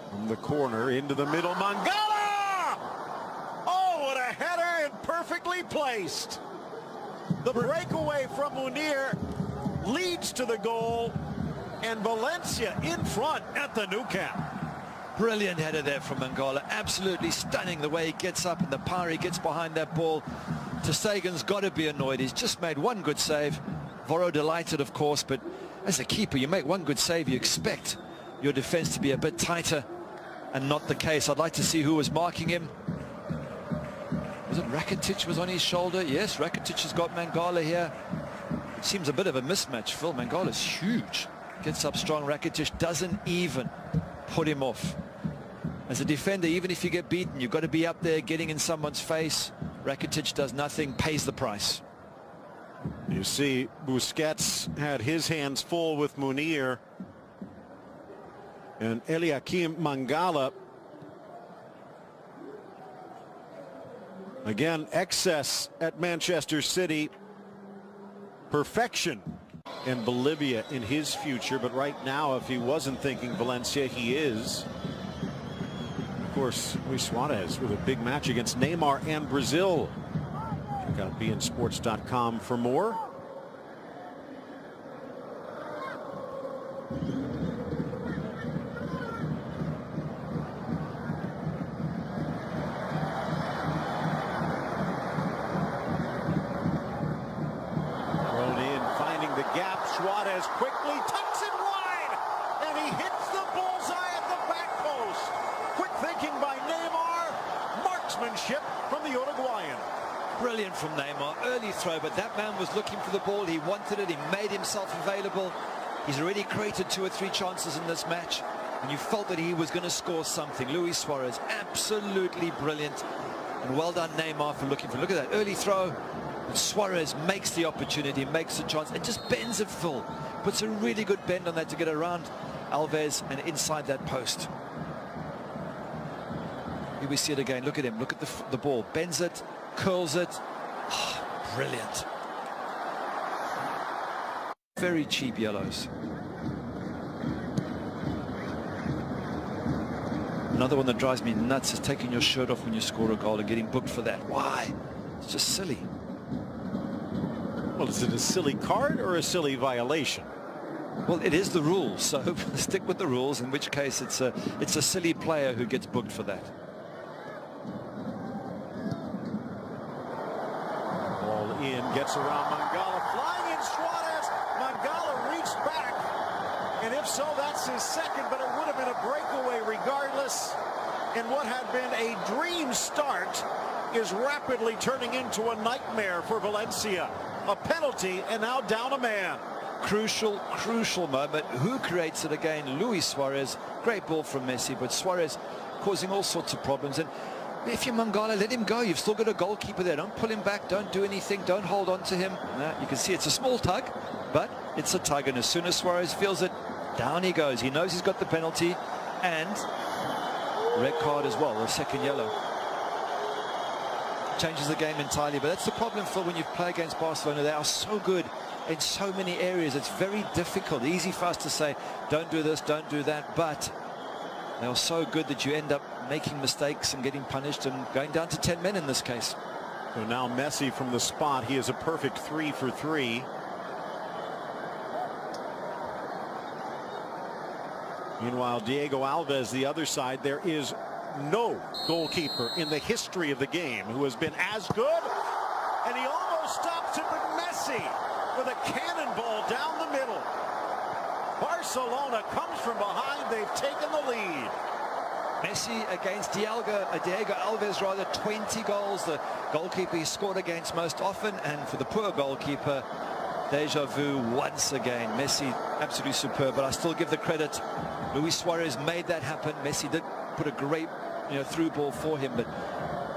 From the corner into the middle, Mangala! Oh, what a header, and perfectly placed. The breakaway from Munir leads to the goal, and Valencia in front at the Nou Camp. Brilliant header there from Mangala. Absolutely stunning the way he gets up and the power he gets behind that ball. Ter Stegen's got to be annoyed. He's just made one good save. Voro delighted, of course, but as a keeper, you make one good save, you expect your defense to be a bit tighter, and not the case. I'd like to see who was marking him. Was it Rakitic was on his shoulder? Yes, Rakitic has got Mangala here. It seems a bit of a mismatch, Phil. Mangala's huge. Gets up strong. Rakitic doesn't even put him off. As a defender, even if you get beaten, you've got to be up there getting in someone's face. Rakitic does nothing, pays the price. You see, Busquets had his hands full with Munir. And Eliakim Mangala, again, excess at Manchester City. Perfection in Bolivia in his future, but right now, if he wasn't thinking Valencia, he is. Of course, Luis Suarez with a big match against Neymar and Brazil. Check out beInSports.com for more. The gap, Suarez quickly tucks it wide, and he hits the bullseye at the back post. Quick thinking by Neymar, marksmanship from the Uruguayan. Brilliant from Neymar, early throw, but that man was looking for the ball. He wanted it, he made himself available. He's already created 2 or 3 chances in this match, and you felt that he was going to score something. Luis Suarez, absolutely brilliant, and well done Neymar for looking for. Look at that early throw. Suarez makes the opportunity, makes the chance, and just bends it full. Puts a really good bend on that to get around Alves and inside that post. Here we see it again. Look at him. Look at the ball. Bends it, curls it. Oh, brilliant. Very cheap yellows. Another one that drives me nuts is taking your shirt off when you score a goal and getting booked for that. Why? It's just silly. Well, is it a silly card or a silly violation? Well, it is the rules, so stick with the rules, in which case it's a silly player who gets booked for that. Ball in, gets around Mangala, flying in Suarez. Mangala reached back, and if so, that's his second, but it would have been a breakaway regardless. And what had been a dream start is rapidly turning into a nightmare for Valencia. A penalty, and now down a man. Crucial moment. Who creates it again? Luis Suarez. Great ball from Messi, but Suarez causing all sorts of problems. And if you're Mangala, let him go. You've still got a goalkeeper there. Don't pull him back. Don't do anything. Don't hold on to him. You can see it's a small tug, but it's a tug. And as soon as Suarez feels it, down he goes. He knows he's got the penalty, and red card as well, a second yellow. Changes the game entirely, but that's the problem, Phil, when you play against Barcelona. They are so good in so many areas. It's very difficult. Easy for us to say, don't do this, don't do that, but they are so good that you end up making mistakes and getting punished and going down to 10 men in this case. So now Messi from the spot. He is a perfect 3 for 3. Meanwhile, Diego Alves, the other side, there is no goalkeeper in the history of the game who has been as good, and he almost stops it, but Messi with a cannonball down the middle. Barcelona comes from behind. They've taken the lead. Messi against Diego Alves, rather, 20 goals, the goalkeeper he scored against most often, and for the poor goalkeeper, deja vu once again. Messi absolutely superb, but I still give the credit. Luis Suarez made that happen. Messi did put a great through ball for him, but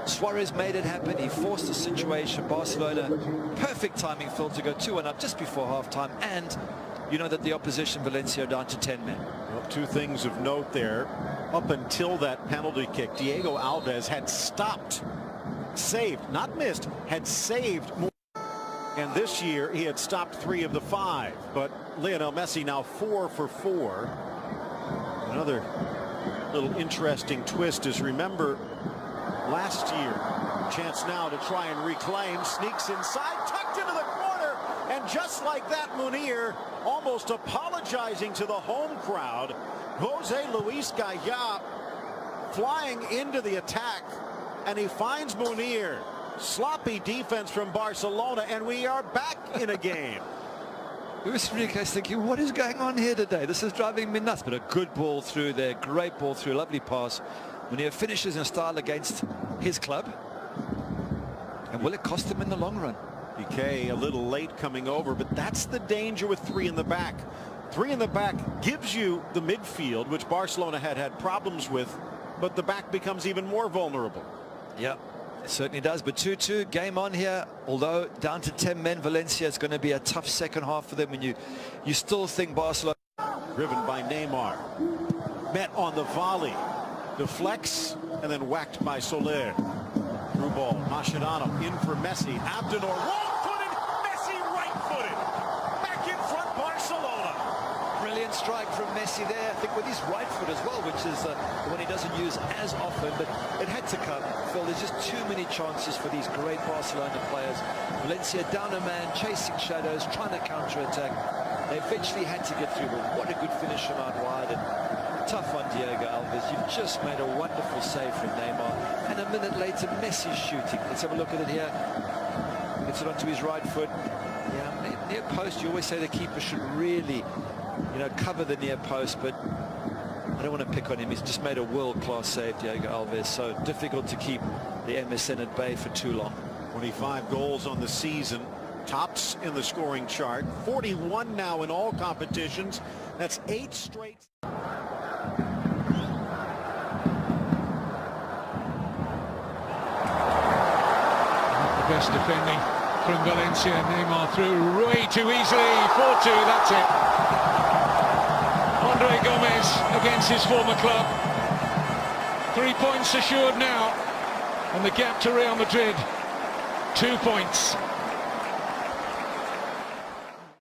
Suarez made it happen. He forced the situation. Barcelona, perfect timing, Phil, to go 2-1 up just before halftime, and you know that the opposition, Valencia, are down to 10 men. Well, 2 things of note there. Up until that penalty kick, Diego Alves had stopped, saved, not missed, had saved more. And this year he had stopped 3 of the 5. But Lionel Messi now 4 for 4. Another Little interesting twist is, remember last year, chance now to try and reclaim, sneaks inside, tucked into the corner, and just like that, Munir almost apologizing to the home crowd. Jose Luis Gaya flying into the attack, and he finds Munir. Sloppy defense from Barcelona, and we are back in a game. Luis Enrique's thinking, what is going on here today? This is driving me nuts. But a good ball through there, great ball through, lovely pass. Munir finishes in style against his club. And will it cost him in the long run? PK a little late coming over, but that's the danger with three in the back. Three in the back gives you the midfield, which Barcelona had problems with, but the back becomes even more vulnerable. Yeah, it certainly does. But 2-2, game on here. Although down to 10 men, Valencia, it's going to be a tough second half for them. When you still think Barcelona. Driven by Neymar. Met on the volley. Deflects and then whacked by Soler. Through ball. Mascherano in for Messi. Abdenor wrong-footed. Messi right-footed. Back in front, Barcelona. Brilliant strike from Messi there. I think with his right foot as well, which is the one he doesn't use as often, but it had to come. Phil, there's just too many chances for these great Barcelona players. Valencia down a man, chasing shadows, trying to counter-attack. They eventually had to get through, but what a good finish from out wide. And tough on Diego Alves. You've just made a wonderful save from Neymar. And a minute later, Messi's shooting. Let's have a look at it here. Gets it onto his right foot. Yeah, near post, you always say the keeper should really, cover the near post, but I don't want to pick on him. He's just made a world-class save, Diego Alves. So difficult to keep the MSN at bay for too long. 25 goals on the season. Tops in the scoring chart. 41 now in all competitions. That's 8 straight. Best defending from Valencia. Neymar through way too easily. 4-2, that's it. Andre Gomez against his former club. 3 points assured now, and the gap to Real Madrid, 2 points.